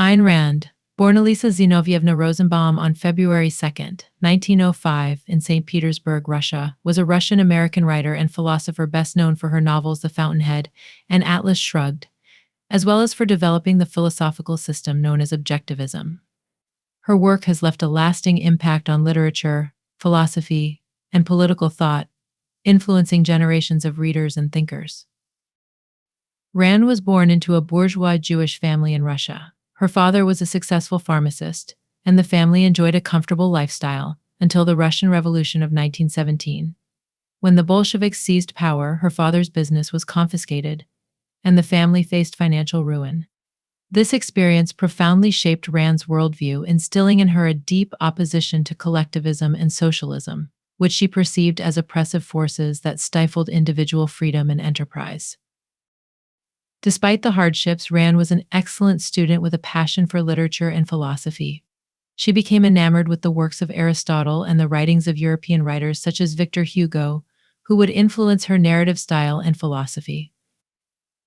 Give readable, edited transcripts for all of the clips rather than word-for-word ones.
Ayn Rand, born Elisa Zinovievna Rosenbaum on February 2, 1905, in St. Petersburg, Russia, was a Russian-American writer and philosopher best known for her novels The Fountainhead and Atlas Shrugged, as well as for developing the philosophical system known as Objectivism. Her work has left a lasting impact on literature, philosophy, and political thought, influencing generations of readers and thinkers. Rand was born into a bourgeois Jewish family in Russia. Her father was a successful pharmacist, and the family enjoyed a comfortable lifestyle until the Russian Revolution of 1917. When the Bolsheviks seized power, her father's business was confiscated, and the family faced financial ruin. This experience profoundly shaped Rand's worldview, instilling in her a deep opposition to collectivism and socialism, which she perceived as oppressive forces that stifled individual freedom and enterprise. Despite the hardships, Rand was an excellent student with a passion for literature and philosophy. She became enamored with the works of Aristotle and the writings of European writers such as Victor Hugo, who would influence her narrative style and philosophy.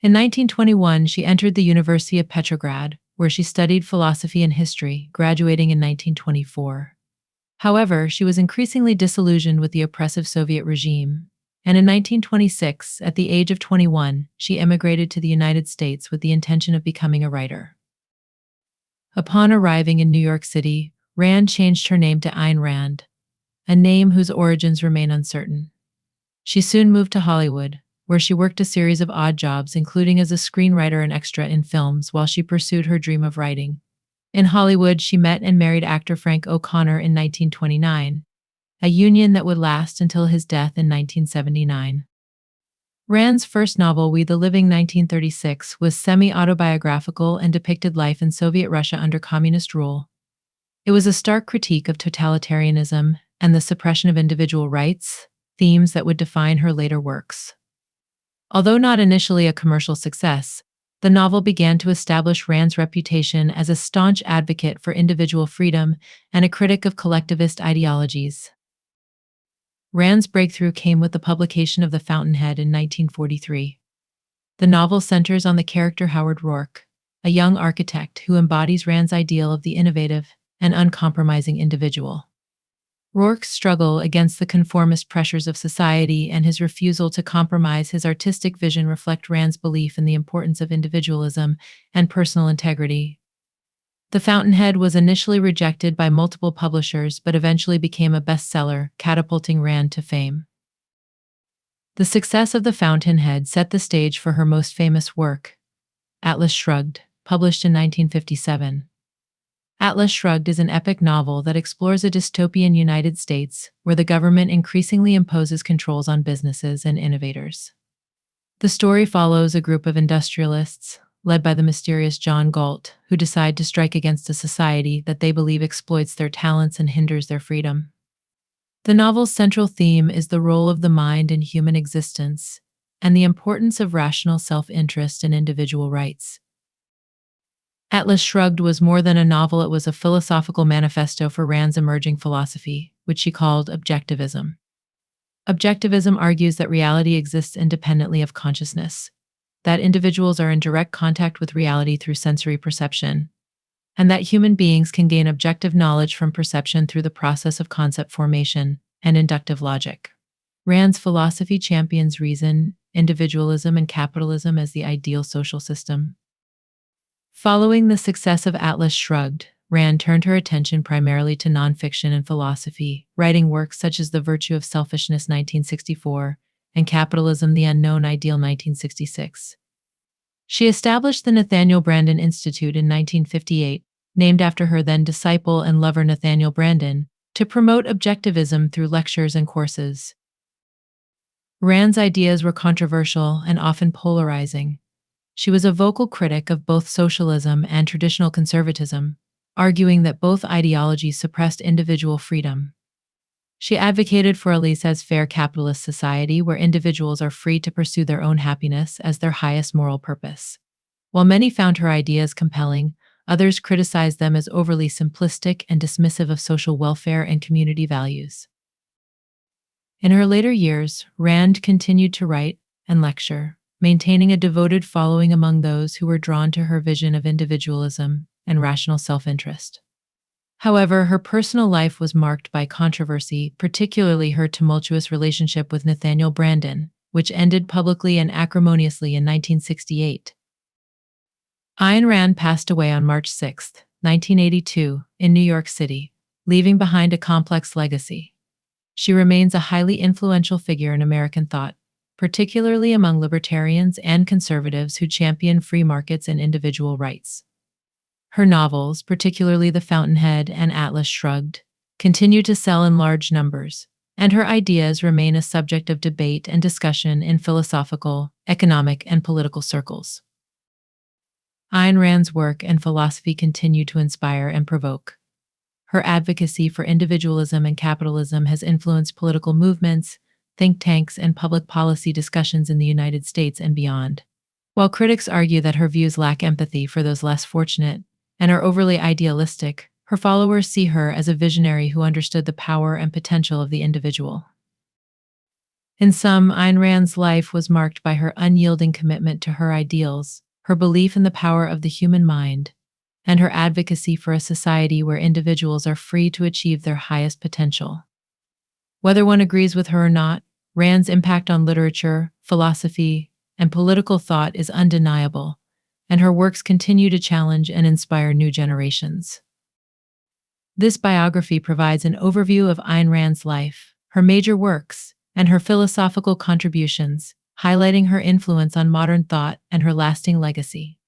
In 1921, she entered the University of Petrograd, where she studied philosophy and history, graduating in 1924. However, she was increasingly disillusioned with the oppressive Soviet regime, and in 1926, at the age of 21, she emigrated to the United States with the intention of becoming a writer. Upon arriving in New York City, Rand changed her name to Ayn Rand, a name whose origins remain uncertain. She soon moved to Hollywood, where she worked a series of odd jobs, including as a screenwriter and extra in films, while she pursued her dream of writing. In Hollywood, she met and married actor Frank O'Connor in 1929, a union that would last until his death in 1979. Rand's first novel, We the Living 1936, was semi-autobiographical and depicted life in Soviet Russia under communist rule. It was a stark critique of totalitarianism and the suppression of individual rights, themes that would define her later works. Although not initially a commercial success, the novel began to establish Rand's reputation as a staunch advocate for individual freedom and a critic of collectivist ideologies. Rand's breakthrough came with the publication of The Fountainhead in 1943. The novel centers on the character Howard Rourke, a young architect who embodies Rand's ideal of the innovative and uncompromising individual. Rourke's struggle against the conformist pressures of society and his refusal to compromise his artistic vision reflect Rand's belief in the importance of individualism and personal integrity. The Fountainhead was initially rejected by multiple publishers but eventually became a bestseller, catapulting Rand to fame. The success of The Fountainhead set the stage for her most famous work, Atlas Shrugged, published in 1957. Atlas Shrugged is an epic novel that explores a dystopian United States where the government increasingly imposes controls on businesses and innovators. The story follows a group of industrialists, led by the mysterious John Galt, who decide to strike against a society that they believe exploits their talents and hinders their freedom. The novel's central theme is the role of the mind in human existence and the importance of rational self-interest and individual rights. Atlas Shrugged was more than a novel, it was a philosophical manifesto for Rand's emerging philosophy, which she called Objectivism. Objectivism argues that reality exists independently of consciousness, that individuals are in direct contact with reality through sensory perception, and that human beings can gain objective knowledge from perception through the process of concept formation and inductive logic. Rand's philosophy champions reason, individualism, and capitalism as the ideal social system. Following the success of Atlas Shrugged, Rand turned her attention primarily to nonfiction and philosophy, writing works such as The Virtue of Selfishness 1964 and Capitalism, the Unknown Ideal 1966. She established the Nathaniel Branden Institute in 1958, named after her then disciple and lover Nathaniel Branden, to promote objectivism through lectures and courses. Rand's ideas were controversial and often polarizing. She was a vocal critic of both socialism and traditional conservatism, arguing that both ideologies suppressed individual freedom. She advocated for a laissez-faire capitalist society where individuals are free to pursue their own happiness as their highest moral purpose. While many found her ideas compelling, others criticized them as overly simplistic and dismissive of social welfare and community values. In her later years, Rand continued to write and lecture, maintaining a devoted following among those who were drawn to her vision of individualism and rational self-interest. However, her personal life was marked by controversy, particularly her tumultuous relationship with Nathaniel Branden, which ended publicly and acrimoniously in 1968. Ayn Rand passed away on March 6, 1982, in New York City, leaving behind a complex legacy. She remains a highly influential figure in American thought, particularly among libertarians and conservatives who champion free markets and individual rights. Her novels, particularly The Fountainhead and Atlas Shrugged, continue to sell in large numbers, and her ideas remain a subject of debate and discussion in philosophical, economic, and political circles. Ayn Rand's work and philosophy continue to inspire and provoke. Her advocacy for individualism and capitalism has influenced political movements, think tanks, and public policy discussions in the United States and beyond. While critics argue that her views lack empathy for those less fortunate and are overly idealistic, her followers see her as a visionary who understood the power and potential of the individual. In sum, Ayn Rand's life was marked by her unyielding commitment to her ideals, her belief in the power of the human mind, and her advocacy for a society where individuals are free to achieve their highest potential. Whether one agrees with her or not, Rand's impact on literature, philosophy, and political thought is undeniable, and her works continue to challenge and inspire new generations. This biography provides an overview of Ayn Rand's life, her major works, and her philosophical contributions, highlighting her influence on modern thought and her lasting legacy.